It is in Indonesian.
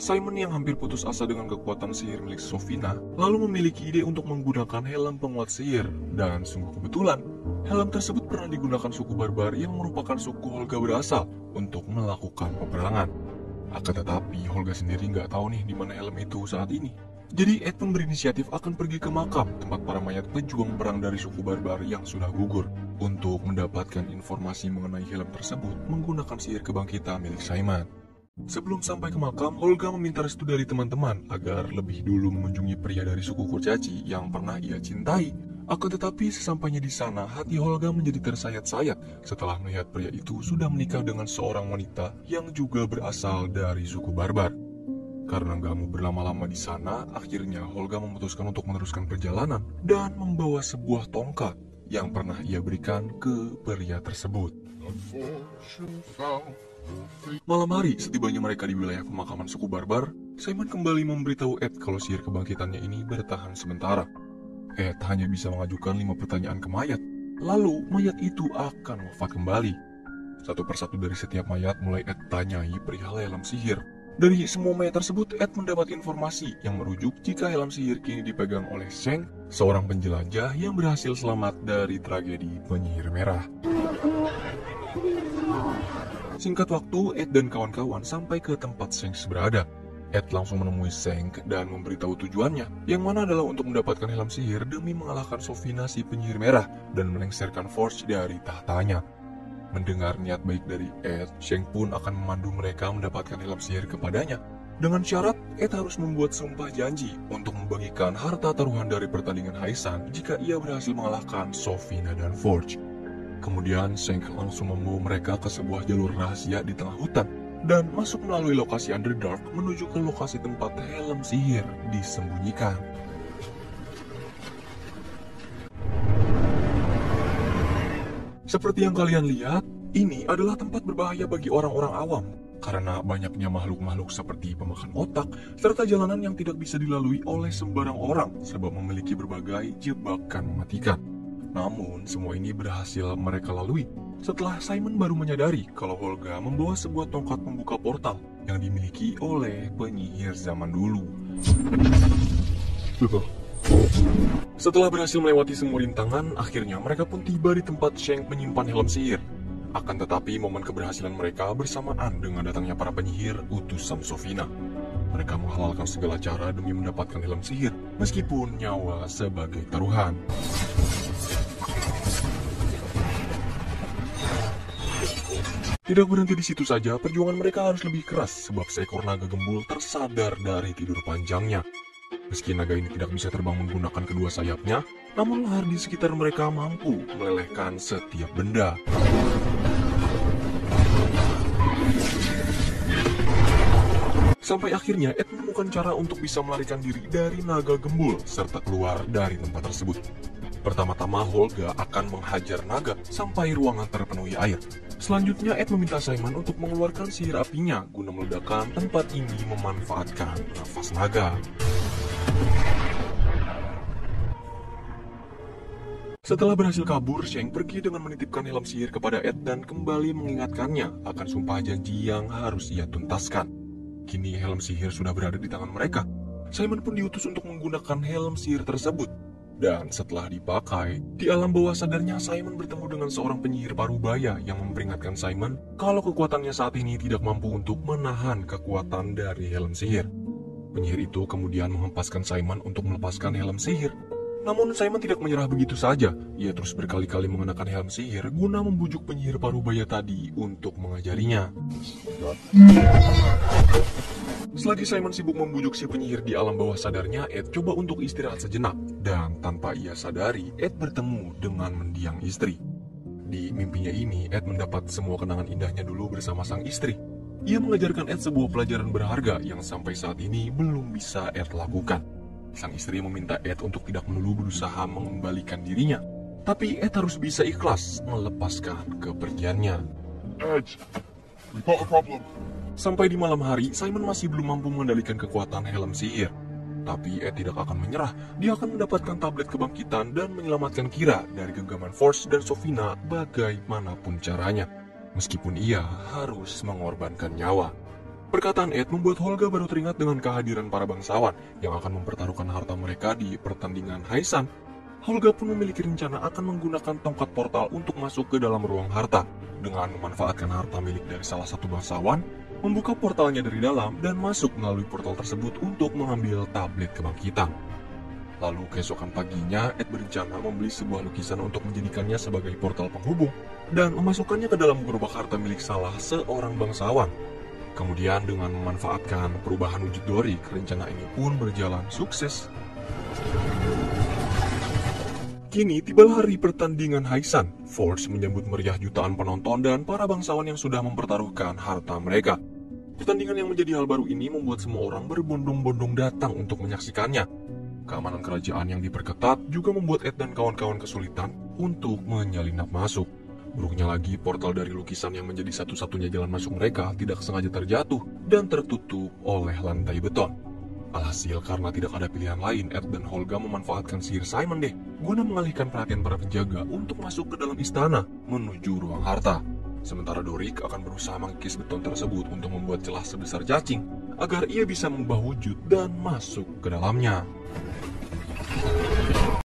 Simon yang hampir putus asa dengan kekuatan sihir milik Sofina, lalu memiliki ide untuk menggunakan helm penguat sihir. Dan sungguh kebetulan, helm tersebut pernah digunakan suku barbar yang merupakan suku Holga berasal untuk melakukan peperangan. Akan tetapi, Holga sendiri nggak tahu nih di mana helm itu saat ini. Jadi Ed pun berinisiatif akan pergi ke makam tempat para mayat pejuang perang dari suku barbar yang sudah gugur untuk mendapatkan informasi mengenai helm tersebut menggunakan sihir kebangkitan milik Simon. Sebelum sampai ke makam, Holga meminta restu dari teman-teman agar lebih dulu mengunjungi pria dari suku kurcaci yang pernah ia cintai. Akan tetapi sesampainya di sana, hati Holga menjadi tersayat-sayat setelah melihat pria itu sudah menikah dengan seorang wanita yang juga berasal dari suku barbar. Karena nggak mau berlama-lama di sana, akhirnya Holga memutuskan untuk meneruskan perjalanan dan membawa sebuah tongkat yang pernah ia berikan ke pria tersebut. Malam hari, setibanya mereka di wilayah pemakaman suku barbar, Simon kembali memberitahu Ed kalau sihir kebangkitannya ini bertahan sementara. Ed hanya bisa mengajukan 5 pertanyaan ke mayat, lalu mayat itu akan wafat kembali. Satu persatu dari setiap mayat mulai Ed tanyai perihal helm sihir. Dari semua mayat tersebut, Ed mendapat informasi yang merujuk jika helm sihir kini dipegang oleh Sheng, seorang penjelajah yang berhasil selamat dari tragedi penyihir merah. Singkat waktu, Ed dan kawan-kawan sampai ke tempat Sheng berada. Ed langsung menemui Sheng dan memberitahu tujuannya, yang mana adalah untuk mendapatkan helm sihir demi mengalahkan Sofina si penyihir merah dan melengsarkan Forge dari tahtanya. Mendengar niat baik dari Ed, Sheng pun akan memandu mereka mendapatkan helm sihir kepadanya. Dengan syarat, Ed harus membuat sumpah janji untuk membagikan harta taruhan dari pertandingan Haisan jika ia berhasil mengalahkan Sofina dan Forge. Kemudian Sheng langsung membawa mereka ke sebuah jalur rahasia di tengah hutan dan masuk melalui lokasi Underdark menuju ke lokasi tempat helm sihir disembunyikan. Seperti yang kalian lihat, ini adalah tempat berbahaya bagi orang-orang awam karena banyaknya makhluk-makhluk seperti pemakan otak serta jalanan yang tidak bisa dilalui oleh sembarang orang sebab memiliki berbagai jebakan mematikan. Namun, semua ini berhasil mereka lalui setelah Simon baru menyadari kalau Holga membawa sebuah tongkat pembuka portal yang dimiliki oleh penyihir zaman dulu. Setelah berhasil melewati semua rintangan, akhirnya mereka pun tiba di tempat Sheng menyimpan helm sihir. Akan tetapi, momen keberhasilan mereka bersamaan dengan datangnya para penyihir utusan Sofina. Mereka menghalalkan segala cara demi mendapatkan helm sihir, meskipun nyawa sebagai taruhan. Tidak berhenti di situ saja, perjuangan mereka harus lebih keras sebab seekor naga gembul tersadar dari tidur panjangnya. Meski naga ini tidak bisa terbang menggunakan kedua sayapnya, namun lahar di sekitar mereka mampu melelehkan setiap benda. Sampai akhirnya Ed menemukan cara untuk bisa melarikan diri dari naga gembul serta keluar dari tempat tersebut. Pertama-tama Holga akan menghajar naga sampai ruangan terpenuhi air. Selanjutnya Ed meminta Simon untuk mengeluarkan sihir apinya guna meledakkan tempat ini memanfaatkan nafas naga. Setelah berhasil kabur, Sheng pergi dengan menitipkan helm sihir kepada Ed dan kembali mengingatkannya akan sumpah janji yang harus ia tuntaskan. Kini helm sihir sudah berada di tangan mereka. Simon pun diutus untuk menggunakan helm sihir tersebut. Dan setelah dipakai, di alam bawah sadarnya Simon bertemu dengan seorang penyihir parubaya yang memperingatkan Simon kalau kekuatannya saat ini tidak mampu untuk menahan kekuatan dari helm sihir. Penyihir itu kemudian menghempaskan Simon untuk melepaskan helm sihir. Namun Simon tidak menyerah begitu saja. Ia terus berkali-kali mengenakan helm sihir guna membujuk penyihir parubaya tadi untuk mengajarinya. Selagi Simon sibuk membujuk si penyihir di alam bawah sadarnya, Ed coba untuk istirahat sejenak. Dan tanpa ia sadari, Ed bertemu dengan mendiang istri. Di mimpinya ini, Ed mendapat semua kenangan indahnya dulu bersama sang istri. Ia mengajarkan Ed sebuah pelajaran berharga yang sampai saat ini belum bisa Ed lakukan. Sang istri meminta Ed untuk tidak melulu berusaha mengembalikan dirinya. Tapi Ed harus bisa ikhlas melepaskan kepergiannya. Ed, we got a problem. Sampai di malam hari, Simon masih belum mampu mengendalikan kekuatan helm sihir. Tapi Ed tidak akan menyerah. Dia akan mendapatkan tablet kebangkitan dan menyelamatkan Kira dari genggaman Forge dan Sofina bagaimanapun caranya. Meskipun ia harus mengorbankan nyawa. Perkataan Ed membuat Holga baru teringat dengan kehadiran para bangsawan yang akan mempertaruhkan harta mereka di pertandingan Haisan. Holga pun memiliki rencana akan menggunakan tongkat portal untuk masuk ke dalam ruang harta. Dengan memanfaatkan harta milik dari salah satu bangsawan, membuka portalnya dari dalam dan masuk melalui portal tersebut untuk mengambil tablet kebangkitan. Lalu keesokan paginya, Ed berencana membeli sebuah lukisan untuk menjadikannya sebagai portal penghubung dan memasukkannya ke dalam gerobak harta milik salah seorang bangsawan. Kemudian dengan memanfaatkan perubahan wujud Dorik, rencana ini pun berjalan sukses. Kini tibalah hari pertandingan Haisan. Forge menyambut meriah jutaan penonton dan para bangsawan yang sudah mempertaruhkan harta mereka. Pertandingan yang menjadi hal baru ini membuat semua orang berbondong-bondong datang untuk menyaksikannya. Keamanan kerajaan yang diperketat juga membuat Ed dan kawan-kawan kesulitan untuk menyelinap masuk. Buruknya lagi, portal dari lukisan yang menjadi satu-satunya jalan masuk mereka tidak sengaja terjatuh dan tertutup oleh lantai beton. Alhasil, karena tidak ada pilihan lain, Ed dan Holga memanfaatkan sihir Simon deh guna mengalihkan perhatian para penjaga untuk masuk ke dalam istana menuju ruang harta. Sementara Dorik akan berusaha mengikis beton tersebut untuk membuat celah sebesar cacing agar ia bisa mengubah wujud dan masuk ke dalamnya.